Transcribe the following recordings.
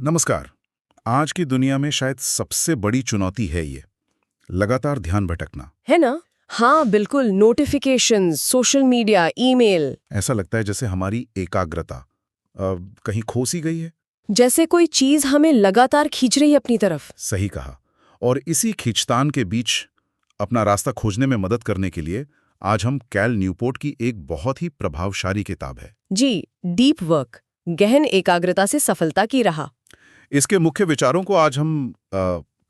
नमस्कार। आज की दुनिया में शायद सबसे बड़ी चुनौती है ये लगातार ध्यान भटकना। है ना। हाँ बिल्कुल, नोटिफिकेशंस, सोशल मीडिया, ईमेल। ऐसा लगता है जैसे हमारी एकाग्रता कहीं खो सी गई है। जैसे कोई चीज हमें लगातार खींच रही है अपनी तरफ। सही कहा। और इसी खींचतान के बीच अपना रास्ता खोजने में मदद करने के लिए आज हम कैल न्यूपोर्ट की एक बहुत ही प्रभावशाली किताब है जी, डीप वर्क, गहन एकाग्रता से सफलता की राह। इसके मुख्य विचारों को आज हम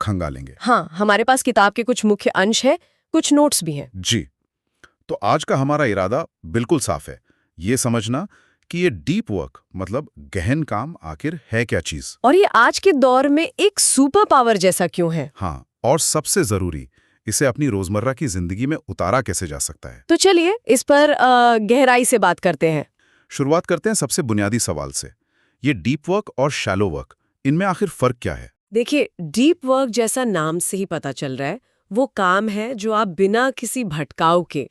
खंगालेंगे। हाँ, हमारे पास किताब के कुछ मुख्य अंश है, कुछ नोट्स भी हैं। जी, तो आज का हमारा इरादा बिल्कुल साफ है, ये समझना कि ये डीप वर्क मतलब गहन काम आखिर है क्या चीज। और ये आज के दौर में एक सुपर पावर जैसा क्यों है। हाँ, और सबसे जरूरी, इसे अपनी रोजमर्रा की जिंदगी में उतारा कैसे जा सकता है। तो चलिए इस पर गहराई से बात करते हैं। शुरुआत करते हैं सबसे बुनियादी सवाल से। ये डीप वर्क और शैलो वर्क, इनमें आखिर फर्क क्या है? देखिए, डीप वर्क जैसा नाम से ही पता चल रहा है, वो काम है जो आप बिना किसी भटकाव के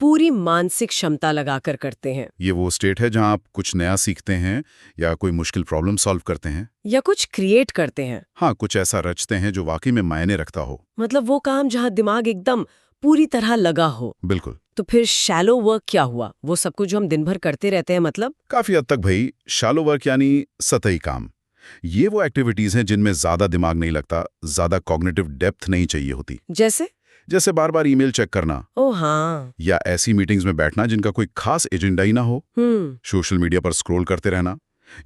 पूरी मानसिक क्षमता लगाकर करते हैं। ये वो स्टेट है जहां आप कुछ नया सीखते हैं या कोई मुश्किल प्रॉब्लम सॉल्व करते हैं या कुछ क्रिएट करते हैं। हाँ, कुछ ऐसा रचते हैं जो वाकई में मायने रखता हो। मतलब वो काम जहां दिमाग एकदम पूरी तरह लगा हो। बिल्कुल। तो फिर शैलो वर्क क्या हुआ? वो सब कुछ जो हम दिन भर करते रहते हैं, मतलब काफी हद तक भाई, शैलो वर्क यानी सतही काम। ये वो एक्टिविटीज हैं जिनमें ज्यादा दिमाग नहीं लगता, ज्यादा कॉग्निटिव डेप्थ नहीं चाहिए होती। जैसे बार बार ईमेल चेक करना। ओह हाँ। या ऐसी मीटिंग्स में बैठना जिनका कोई खास एजेंडा ही ना हो। सोशल मीडिया पर स्क्रॉल करते रहना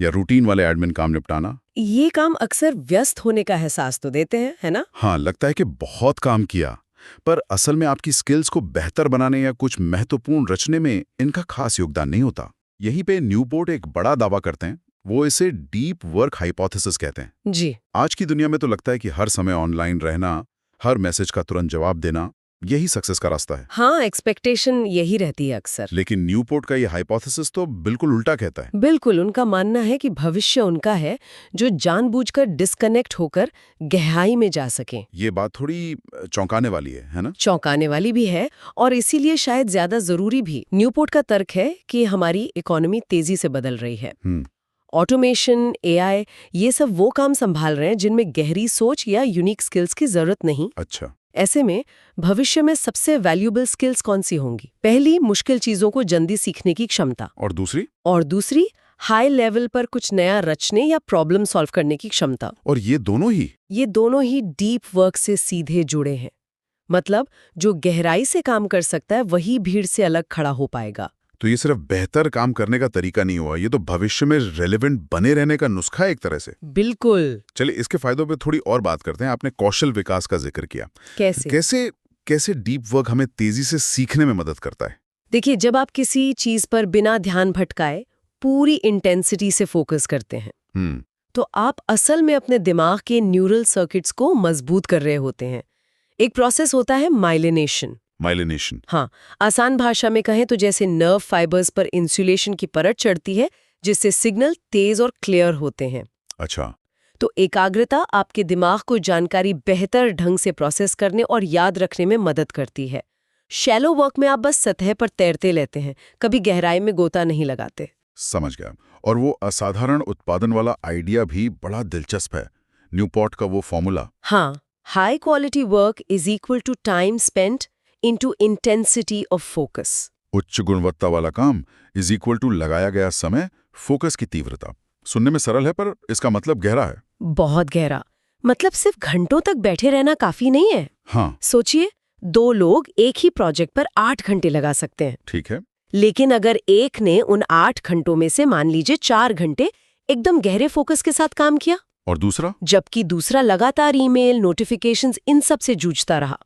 या रूटीन वाले एडमिन काम निपटाना। ये काम अक्सर व्यस्त होने का एहसास तो देते हैं, है ना? हाँ, लगता है कि बहुत काम किया, पर असल में आपकी स्किल्स को बेहतर बनाने या कुछ महत्वपूर्ण रचने में इनका खास योगदान नहीं होता। यहीं पे न्यूपोर्ट एक बड़ा दावा करते हैं। वो इसे डीप वर्क हाइपोथेसिस कहते हैं। जी। आज की दुनिया में तो लगता है कि हर समय ऑनलाइन रहना, हर मैसेज का तुरंत जवाब देना, यही सक्सेस का रास्ता है। हाँ, एक्सपेक्टेशन यही रहती है अक्सर। लेकिन न्यूपोर्ट का ये हाइपोथेसिस तो बिल्कुल उल्टा कहता है। बिल्कुल, उनका मानना है कि भविष्य उनका है जो जानबूझकर डिस्कनेक्ट होकर गहराई में जा सके। ये बात थोड़ी चौंकाने वाली है ना? चौंकाने वाली भी है और इसीलिए शायद ज्यादा जरूरी भी। न्यूपोर्ट का तर्क है कि हमारी इकोनॉमी तेजी से बदल रही है। ऑटोमेशन, एआई, ये सब वो काम संभाल रहे हैं जिनमें गहरी सोच या यूनिक स्किल्स की जरूरत नहीं। अच्छा। ऐसे में भविष्य में सबसे वैल्यूएबल स्किल्स कौन सी होंगी? पहली, मुश्किल चीजों को जल्दी सीखने की क्षमता। और दूसरी हाई लेवल पर कुछ नया रचने या प्रॉब्लम सॉल्व करने की क्षमता। और ये दोनों ही डीप वर्क से सीधे जुड़े हैं। मतलब जो गहराई से काम कर सकता है वही भीड़ से अलग खड़ा हो पाएगा। तो ये सिर्फ बेहतर काम करने का तरीका नहीं हुआ, ये तो भविष्य में रेलेवेंट बने रहने का नुस्खा है एक तरह से। बिल्कुल। चलिए इसके फायदों पे थोड़ी और बात करते हैं। आपने कौशल विकास का जिक्र किया। कैसे डीप वर्क हमें तेजी से सीखने में मदद करता है? देखिए, जब आप किसी चीज पर बिना ध्यान भटकाए पूरी इंटेंसिटी से फोकस करते हैं तो आप असल में अपने दिमाग के न्यूरल सर्किट्स को मजबूत कर रहे होते हैं। एक प्रोसेस होता है माइलिनेशन। हाँ, आसान भाषा में कहें तो जैसे नर्व फाइबर्स पर इंसुलेशन की परत चढ़ती है जिससे सिग्नल तेज और क्लियर होते हैं। अच्छा। तो एकाग्रता आपके दिमाग को जानकारी बेहतर ढंग से प्रोसेस करने और याद रखने में मदद करती है। शैलो वर्क में आप बस सतह पर तैरते लेते हैं, कभी गहराई में गोता नहीं लगाते। समझ गया। और वो असाधारण उत्पादन वाला आइडिया भी बड़ा दिलचस्प है, न्यूपोर्ट का वो फॉर्मूला। हाँ, high quality work is equal to time spent into intensity of focus. उच्च गुणवत्ता वाला काम इज इक्वल टू लगाया गया समय, फोकस की तीव्रता। सुनने में सरल है पर इसका मतलब गहरा है। बहुत गहरा। मतलब सिर्फ घंटों तक बैठे रहना काफी नहीं है। हाँ। सोचिए, 2 लोग एक ही प्रोजेक्ट पर 8 घंटे लगा सकते हैं। ठीक है। लेकिन अगर एक ने उन 8 घंटों में से मान लीजिए 4 घंटे एकदम गहरे फोकस के साथ काम किया और जबकि दूसरा लगातार ईमेल, नोटिफिकेशंस, इन सब से जूझता रहा,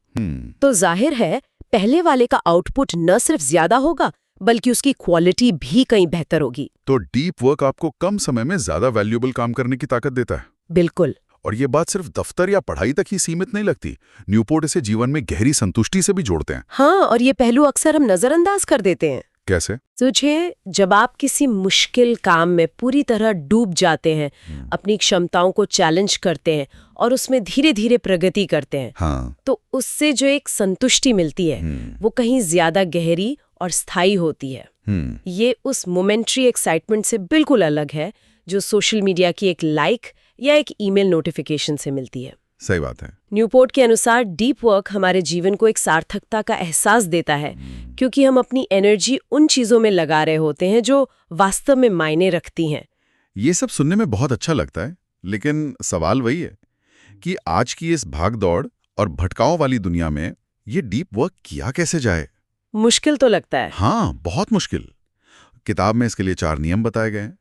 तो जाहिर है पहले वाले का आउटपुट न सिर्फ ज्यादा होगा बल्कि उसकी क्वालिटी भी कहीं बेहतर होगी। तो डीप वर्क आपको कम समय में ज्यादा वैल्यूएबल काम करने की ताकत देता है। बिल्कुल। और ये बात सिर्फ दफ्तर या पढ़ाई तक ही सीमित नहीं लगती। न्यूपोर्ट इसे जीवन में गहरी संतुष्टि से भी जोड़ते हैं। हाँ, और ये पहलू अक्सर हम नजरअंदाज कर देते हैं। कैसे? सोचिए, जब आप किसी मुश्किल काम में पूरी तरह डूब जाते हैं, अपनी क्षमताओं को चैलेंज करते हैं और उसमें धीरे धीरे प्रगति करते हैं, हाँ। तो उससे जो एक संतुष्टि मिलती है वो कहीं ज्यादा गहरी और स्थायी होती है। ये उस मोमेंट्री एक्साइटमेंट से बिल्कुल अलग है जो सोशल मीडिया की एक लाइक या एक ईमेल नोटिफिकेशन से मिलती है। सही बात है। न्यूपोर्ट के अनुसार डीप वर्क हमारे जीवन को एक सार्थकता का एहसास देता है, क्योंकि हम अपनी एनर्जी उन चीजों में लगा रहे होते हैं जो वास्तव में मायने रखती हैं। ये सब सुनने में बहुत अच्छा लगता है, लेकिन सवाल वही है कि आज की इस भाग-दौड़ और भटकाव वाली दुनिया में ये डीप वर्क किया कैसे जाए? मुश्किल तो लगता है। हाँ, बहुत मुश्किल। किताब में इसके लिए 4 नियम बताए गए हैं।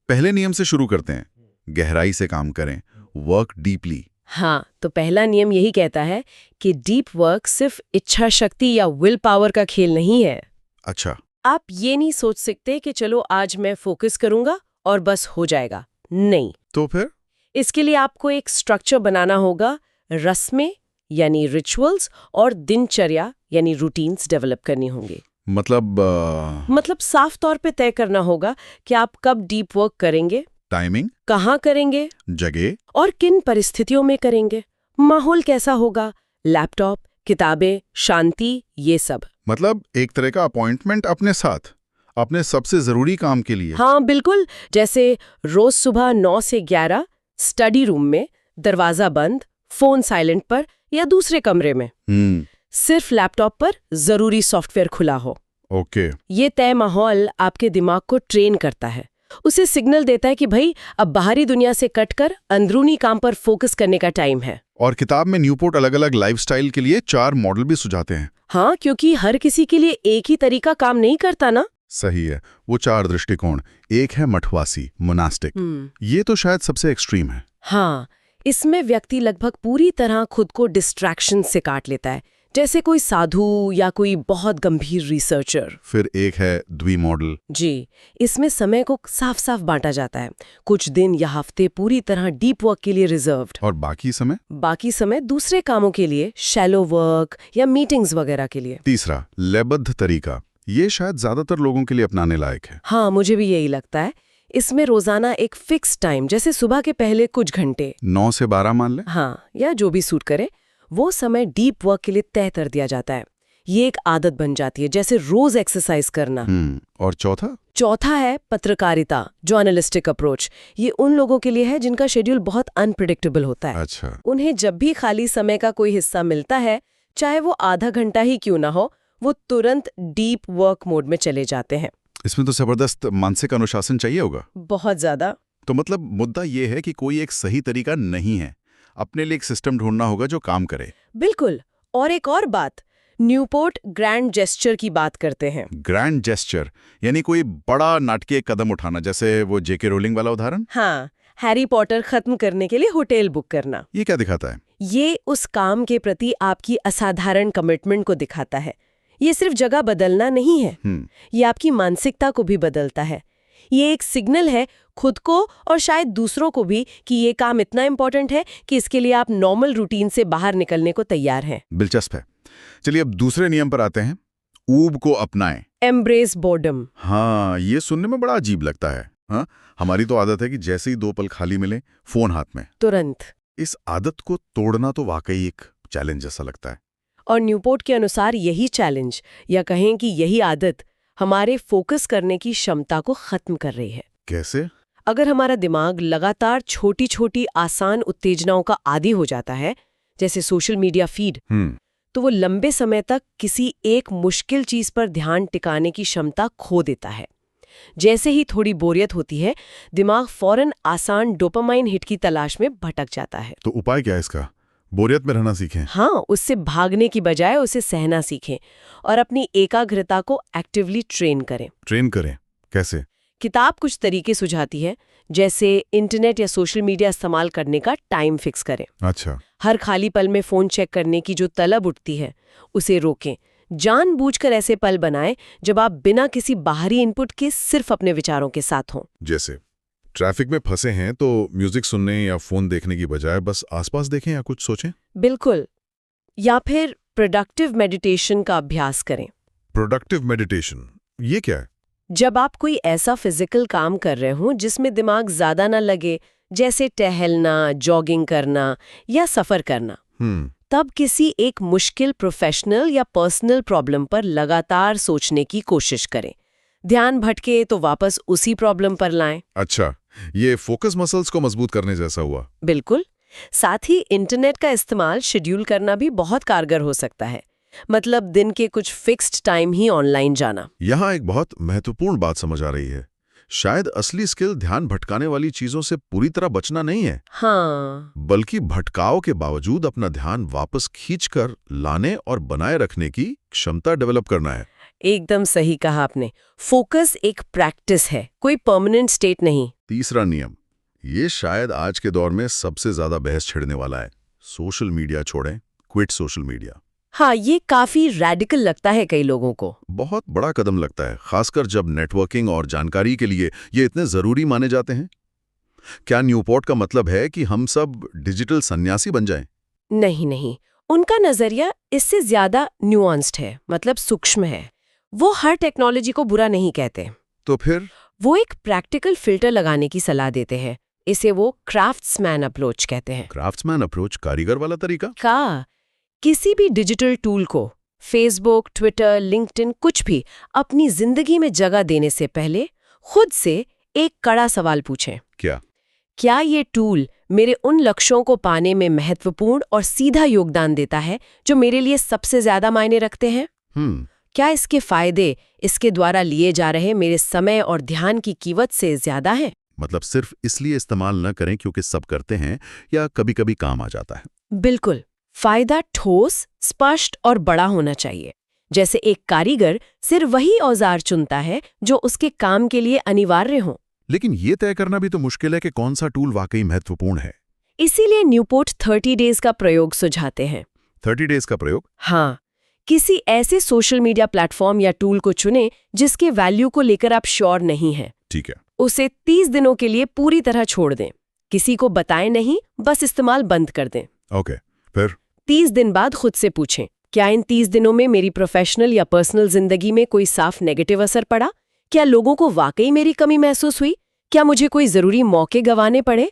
पहले नियम से शुरू करते हैं। गहराई से काम करें, वर्क डीपली। हाँ, तो पहला नियम यही कहता है कि डीप वर्क सिर्फ इच्छा शक्ति या विल पावर का खेल नहीं है। अच्छा। आप ये नहीं सोच सकते कि चलो आज मैं फोकस करूंगा और बस हो जाएगा। नहीं। तो फिर? इसके लिए आपको एक स्ट्रक्चर बनाना होगा, रस्में यानी रिचुअल्स और दिनचर्या यानी रूटीन्स डेवलप करनी होंगी। मतलब साफ तौर पे तय करना होगा कि आप कब डीप वर्क करेंगे, टाइमिंग, कहाँ करेंगे, जगह और किन परिस्थितियों में करेंगे, माहौल कैसा होगा, लैपटॉप, किताबें, शांति, ये सब। मतलब एक तरह का अपॉइंटमेंट अपने साथ, अपने सबसे जरूरी काम के लिए। हाँ बिल्कुल, जैसे रोज सुबह 9 से 11 स्टडी रूम में, दरवाजा बंद, फोन साइलेंट पर या दूसरे कमरे में। सिर्फ लैपटॉप पर जरूरी सॉफ्टवेयर खुला हो। ओके। ये तय माहौल आपके दिमाग को ट्रेन करता है, उसे सिग्नल देता है कि भाई अब बाहरी दुनिया से कटकर अंदरूनी काम पर फोकस करने का टाइम है। और किताब में न्यूपोर्ट अलग-अलग लाइफस्टाइल के लिए 4 मॉडल भी सुझाते हैं। हाँ, क्योंकि हर किसी के लिए एक ही तरीका काम नहीं करता ना। सही है। वो 4 दृष्टिकोण। एक है मठवासी, मोनास्टिक। ये तो शायद सबसे एक्सट्रीम है। हाँ, इसमें व्यक्ति लगभग पूरी तरह खुद को डिस्ट्रैक्शन से काट लेता है, जैसे कोई साधु या कोई बहुत गंभीर रिसर्चर। फिर एक है द्वि मॉडल। जी, इसमें समय को साफ साफ बांटा जाता है। कुछ दिन या हफ्ते पूरी तरह डीप वर्क के लिए रिजर्व्ड, और बाकी समय दूसरे कामों के लिए, शैलो वर्क या मीटिंग्स वगैरह के लिए। तीसरा, लयबद्ध तरीका। ये शायद ज्यादातर लोगों के लिए अपनाने लायक है। हाँ, मुझे भी यही लगता है। इसमें रोजाना एक फिक्स टाइम, जैसे सुबह के पहले कुछ घंटे, 9 से 12 मान ले। हाँ, या जो भी सूट करे, वो समय डीप वर्क के लिए तय कर दिया जाता है। ये एक आदत बन जाती है, जैसे रोज एक्सरसाइज करना। और चौथा है पत्रकारिता, जर्नलिस्टिक अप्रोच। ये उन लोगों के लिए है जिनका शेड्यूल बहुत अनप्रिडिक्टेबल होता है। अच्छा। उन्हें जब भी खाली समय का कोई हिस्सा मिलता है, चाहे वो आधा घंटा ही क्यों ना हो, वो तुरंत डीप वर्क मोड में चले जाते हैं। इसमें तो जबरदस्त मानसिक अनुशासन चाहिए होगा। बहुत ज्यादा। तो मतलब मुद्दा ये है कि कोई एक सही तरीका नहीं है, अपने लिए एक सिस्टम ढूंढना होगा जो काम करे। बिल्कुल। और एक और बात, न्यूपोर्ट ग्रैंड जेस्चर की बात करते हैं। ग्रैंड जेस्चर यानी कोई बड़ा नाटकीय कदम उठाना, जैसे वो जेके रोलिंग वाला उदाहरण। हाँ, हैरी पॉटर खत्म करने के लिए होटल बुक करना। ये क्या दिखाता है? ये उस काम के प्रति आपकी असाधारण कमिटमेंट को दिखाता है। ये सिर्फ जगह बदलना नहीं है, ये आपकी मानसिकता को भी बदलता है। ये एक सिग्नल है खुद को और शायद दूसरों को भी कि ये काम इतना इम्पोर्टेंट है कि इसके लिए आप नॉर्मल रूटीन से बाहर निकलने को तैयार हैं। दिलचस्प है। चलिए अब दूसरे नियम पर आते हैं। ऊब को अपनाएं। Embrace boredom. हाँ, ये सुनने में बड़ा अजीब लगता है। हाँ, हमारी तो आदत है कि जैसे ही 2 पल खाली मिले, फोन हाथ में, तुरंत। इस आदत को तोड़ना तो वाकई एक चैलेंज जैसा लगता है। और न्यूपोर्ट के अनुसार यही चैलेंज, या कहें कि यही आदत, हमारे फोकस करने की क्षमता को खत्म कर रही है। कैसे? अगर हमारा दिमाग लगातार छोटी छोटी आसान उत्तेजनाओं का आदी हो जाता है, जैसे सोशल मीडिया फीड, तो वो लंबे समय तक किसी एक मुश्किल चीज पर ध्यान टिकाने की क्षमता खो देता है। जैसे ही थोड़ी बोरियत होती है, दिमाग फौरन आसान डोपामाइन हिट की तलाश में भटक जाता है। तो उपाय क्या है इसका? बोरियत में रहना सीखें। हाँ, उससे भागने की बजाय उसे सहना सीखें और अपनी एकाग्रता को एक्टिवली ट्रेन करें। कैसे? किताब कुछ तरीके सुझाती है, जैसे इंटरनेट या सोशल मीडिया इस्तेमाल करने का टाइम फिक्स करें। अच्छा। हर खाली पल में फोन चेक करने की जो तलब उठती है, उसे रोकें। जानबूझकर ऐसे पल बनाएं जब आप बिना किसी बाहरी इनपुट के सिर्फ अपने विचारों के साथ हों। जैसे ट्रैफिक में फंसे हैं तो म्यूजिक सुनने या फोन देखने की बजाय बस आसपास देखें या कुछ सोचें। बिल्कुल। या फिर प्रोडक्टिव मेडिटेशन का अभ्यास करें। प्रोडक्टिव मेडिटेशन, ये क्या है? जब आप कोई ऐसा फिजिकल काम कर रहे हो जिसमें दिमाग ज्यादा ना लगे, जैसे टहलना, जॉगिंग करना या सफर करना, तब किसी एक मुश्किल प्रोफेशनल या पर्सनल प्रॉब्लम पर लगातार सोचने की कोशिश करें। ध्यान भटके तो वापस उसी प्रॉब्लम पर लाएं। अच्छा। ये फोकस मसल्स को मजबूत करने जैसा हुआ। बिल्कुल। साथ ही इंटरनेट का इस्तेमाल शेड्यूल करना भी बहुत कारगर हो सकता है। मतलब दिन के कुछ फिक्स्ड टाइम ही ऑनलाइन जाना। यहाँ एक बहुत महत्वपूर्ण बात समझ आ रही है। शायद असली स्किल ध्यान भटकाने वाली चीजों से पूरी तरह बचना नहीं है, हाँ, बल्कि भटकाव के बावजूद अपना ध्यान वापस खींचकर लाने और बनाए रखने की क्षमता डेवलप करना है। एकदम सही कहा आपने। फोकस एक प्रैक्टिस है, कोई परमानेंट स्टेट नहीं। तीसरा नियम, ये शायद आज के दौर में सबसे ज्यादा बहस छिड़ने वाला है। सोशल मीडिया छोड़ें, क्विट सोशल मीडिया। हाँ, ये काफी रैडिकल लगता है कई लोगों को। बहुत बड़ा कदम लगता है, खासकर जब नेटवर्किंग और जानकारी के लिए ये इतने जरूरी माने जाते हैं। क्या न्यूपोर्ट का मतलब है कि हम सब डिजिटल सन्यासी बन जाएं? नहीं नहीं, उनका नजरिया इससे ज्यादा न्यूआंस्ड है, मतलब सूक्ष्म है। वो हर टेक्नोलॉजी को बुरा नहीं कहते। तो फिर वो एक प्रैक्टिकल फिल्टर लगाने की सलाह देते हैं। इसे वो क्राफ्ट्समैन अप्रोच कहते हैं। क्राफ्ट्समैन अप्रोच, कारीगर वाला तरीका। किसी भी डिजिटल टूल को, फेसबुक, ट्विटर, लिंक्डइन, कुछ भी अपनी जिंदगी में जगह देने से पहले खुद से एक कड़ा सवाल पूछें। क्या ये टूल मेरे उन लक्ष्यों को पाने में महत्वपूर्ण और सीधा योगदान देता है जो मेरे लिए सबसे ज्यादा मायने रखते हैं? क्या इसके फायदे इसके द्वारा लिए जा रहे मेरे समय और ध्यान की कीमत से ज्यादा है? मतलब सिर्फ इसलिए इस्तेमाल न करें क्योंकि सब करते हैं या कभी-कभी काम आ जाता है। बिल्कुल। फायदा ठोस, स्पष्ट और बड़ा होना चाहिए। जैसे एक कारीगर सिर्फ वही औजार चुनता है जो उसके काम के लिए अनिवार्य हो। लेकिन ये तय करना भी तो मुश्किल है कि कौन सा टूल वाकई महत्वपूर्ण है। इसीलिए न्यूपोर्ट 30 डेज का प्रयोग सुझाते हैं। 30 डेज का प्रयोग? हाँ, किसी ऐसे सोशल मीडिया प्लेटफॉर्म या टूल को चुनें जिसके वैल्यू को लेकर आप श्योर नहीं हैं। ठीक है। उसे 30 दिनों के लिए पूरी तरह छोड़ दें। किसी को बताएं नहीं, बस इस्तेमाल बंद कर दें। ओके, फिर 30 दिन बाद खुद से पूछें, क्या इन 30 दिनों में मेरी प्रोफेशनल या पर्सनल जिंदगी में कोई साफ नेगेटिव असर पड़ा? क्या लोगों को वाकई मेरी कमी महसूस हुई? क्या मुझे कोई जरूरी मौके गंवाने पड़े?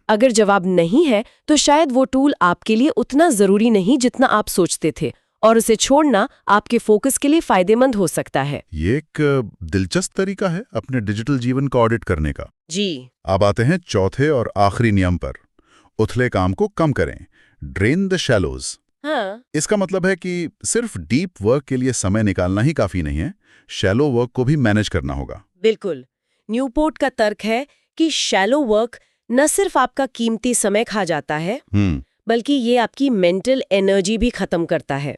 अगर जवाब नहीं है तो शायद वो टूल आपके लिए उतना जरूरी नहीं जितना आप सोचते थे, और उसे छोड़ना आपके फोकस के लिए फायदेमंद हो सकता है। ये एक दिलचस्प तरीका है अपने डिजिटल जीवन का ऑडिट करने का। जी। अब आते हैं चौथे और आखिरी नियम पर। उथले काम को कम करें, ड्रेन द शैलोज। हाँ। इसका मतलब है कि सिर्फ डीप वर्क के लिए समय निकालना ही काफी नहीं है, शैलो वर्क को भी मैनेज करना होगा। बिल्कुल। न्यूपोर्ट का तर्क है कि शैलो वर्क न सिर्फ आपका कीमती समय खा जाता है, बल्कि ये आपकी मेंटल एनर्जी भी खत्म करता है।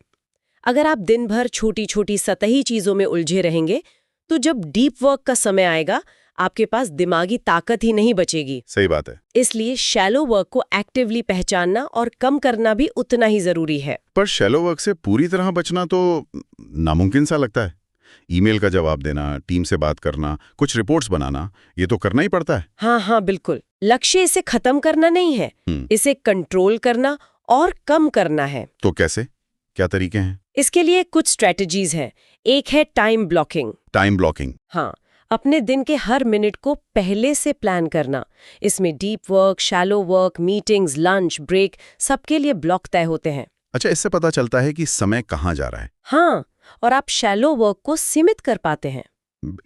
अगर आप दिन भर छोटी छोटी सतही चीजों में उलझे रहेंगे तो जब डीप वर्क का समय आएगा आपके पास दिमागी ताकत ही नहीं बचेगी। सही बात है। इसलिए शैलो वर्क को एक्टिवली पहचानना और कम करना भी उतना ही जरूरी है। पर शैलो वर्क से पूरी तरह बचना तो नामुमकिन सा लगता है। ईमेल का जवाब देना, टीम से बात करना, कुछ रिपोर्ट्स बनाना, ये तो करना ही पड़ता है। हाँ, बिल्कुल। लक्ष्य इसे खत्म करना नहीं है, इसे कंट्रोल करना और कम करना है। तो कैसे, क्या तरीके हैं? इसके लिए कुछ स्ट्रेटजीज हैं। एक है टाइम ब्लॉकिंग। Time blocking? हाँ, अपने दिन के हर मिनट को पहले से प्लान करना। इसमें deep work, shallow work, meetings, lunch, break सबके लिए ब्लॉक तय होते हैं। अच्छा, इससे पता चलता है कि समय कहाँ जा रहा है। हाँ, और आप शैलो वर्क को सीमित कर पाते हैं।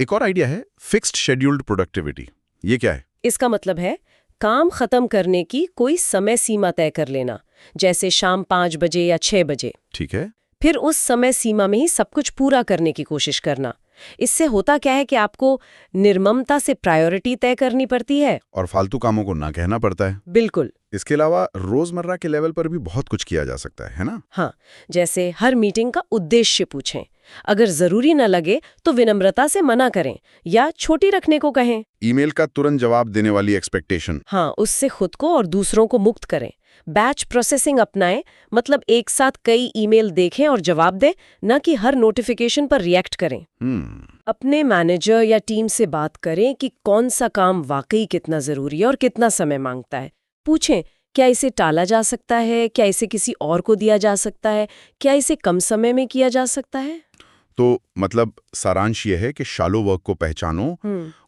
एक और आइडिया है, फिक्स्ड शेड्यूल्ड प्रोडक्टिविटी। ये क्या है? इसका मतलब है काम खत्म करने की कोई समय सीमा तय कर लेना, जैसे शाम 5 बजे या 6 बजे। ठीक है। फिर उस समय सीमा में ही सब कुछ पूरा करने की कोशिश करना। इससे होता क्या है कि आपको निर्ममता से प्रायोरिटी तय करनी पड़ती है और फालतू कामों को ना कहना पड़ता है। बिल्कुल। इसके अलावा रोजमर्रा के लेवल पर भी बहुत कुछ किया जा सकता है ना? हाँ, जैसे हर मीटिंग का उद्देश्य पूछें। अगर जरूरी न लगे तो विनम्रता से मना करें या छोटी रखने को कहें। ईमेल का तुरंत जवाब देने वाली एक्सपेक्टेशन, हाँ, उससे खुद को और दूसरों को मुक्त करें। बैच प्रोसेसिंग अपनाएं, मतलब एक साथ कई ईमेल देखें और जवाब दें, न कि हर नोटिफिकेशन पर रिएक्ट करें। अपने मैनेजर या टीम से बात करें कि कौन सा काम वाकई कितना जरूरी है और कितना समय मांगता है। पूछें, क्या इसे टाला जा सकता है? क्या इसे किसी और को दिया जा सकता है? क्या इसे कम समय में किया जा सकता है? तो मतलब सारांश ये है कि शैलो वर्क को पहचानो,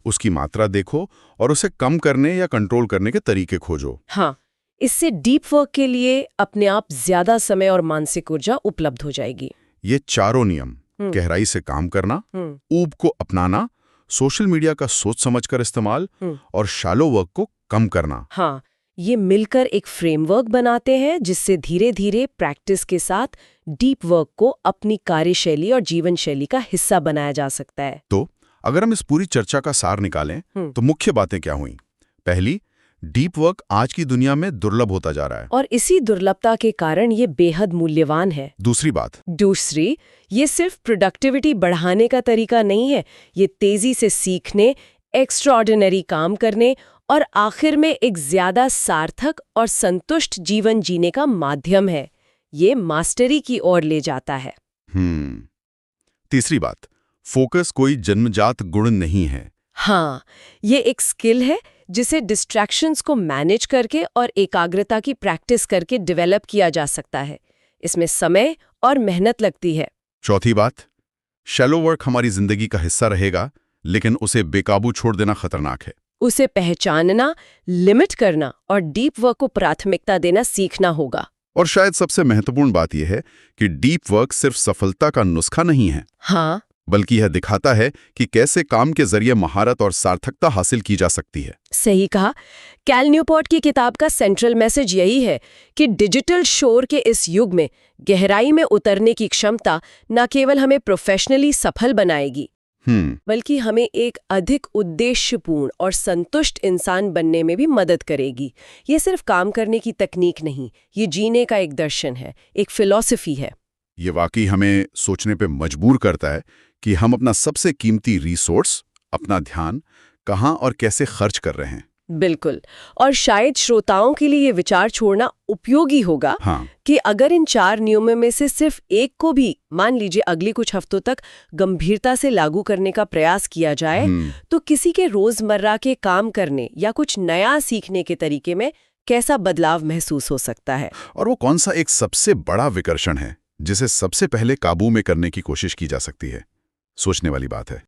उसकी मात्रा देखो और उसे कम करने या कंट्रोल करने के तरीके खोजो। हाँ, इससे डीप वर्क के लिए अपने आप ज्यादा समय और मानसिक ऊर्जा उपलब्ध हो जाएगी। ये चारों नियम, गहराई से काम करना, ऊब को अपनाना, सोशल मीडिया का सोच समझकर इस्तेमाल और शैलो वर्क को कम करना। हाँ, ये मिलकर एक फ्रेमवर्क बनाते हैं जिससे धीरे धीरे प्रैक्टिस के साथ डीप वर्क को अपनी कार्यशैली और जीवन शैली का हिस्सा बनाया जा सकता है। तो अगर हम इस पूरी चर्चा का सार निकालें तो मुख्य बातें क्या हुई? पहली, डीप वर्क आज की दुनिया में दुर्लभ होता जा रहा है और इसी दुर्लभता के कारण ये बेहद मूल्यवान है। दूसरी, ये सिर्फ प्रोडक्टिविटी बढ़ाने का तरीका नहीं है, ये तेजी से सीखने, एक्स्ट्राऑर्डिनरी काम करने और आखिर में एक ज्यादा सार्थक और संतुष्ट जीवन जीने का माध्यम है। ये मास्टरी की ओर ले जाता है। तीसरी बात, फोकस कोई जन्मजात गुण नहीं है। हाँ, ये एक स्किल है जिसे डिस्ट्रैक्शंस को मैनेज करके और एकाग्रता की प्रैक्टिस करके डेवलप किया जा सकता है। इसमें समय और मेहनत लगती है। चौथी बात, शैलो वर्क हमारी जिंदगी का हिस्सा रहेगा, लेकिन उसे बेकाबू छोड़ देना खतरनाक है। उसे पहचानना, लिमिट करना और डीप वर्क को प्राथमिकता देना सीखना होगा। और शायद सबसे महत्वपूर्ण बात यह है कि डीप वर्क सिर्फ सफलता का नुस्खा नहीं है। हाँ, बल्कि यह दिखाता है कि कैसे काम के जरिए महारत और सार्थकता हासिल की जा सकती है। सही कहा। कैल न्यूपोर्ट की किताब का सेंट्रल मैसेज यही है कि डिजिटल शोर के इस युग में गहराई में उतरने की क्षमता न केवल हमें प्रोफेशनली सफल बनाएगी, बल्कि हमें एक अधिक उद्देश्यपूर्ण और संतुष्ट इंसान बनने में भी मदद करेगी। ये सिर्फ काम करने की तकनीक नहीं, ये जीने का एक दर्शन है, एक फिलॉसफी है। ये वाकई हमें सोचने पे मजबूर करता है कि हम अपना सबसे कीमती रिसोर्स, अपना ध्यान, कहाँ और कैसे खर्च कर रहे हैं। बिल्कुल। और शायद श्रोताओं के लिए ये विचार छोड़ना उपयोगी होगा कि अगर इन 4 नियमों में से सिर्फ एक को भी, मान लीजिए, अगली कुछ हफ्तों तक गंभीरता से लागू करने का प्रयास किया जाए, तो किसी के रोजमर्रा के काम करने या कुछ नया सीखने के तरीके में कैसा बदलाव महसूस हो सकता है। और वो कौन सा एक सबसे बड़ा विकर्षण है जिसे सबसे पहले काबू में करने की कोशिश की जा सकती है? सोचने वाली बात है।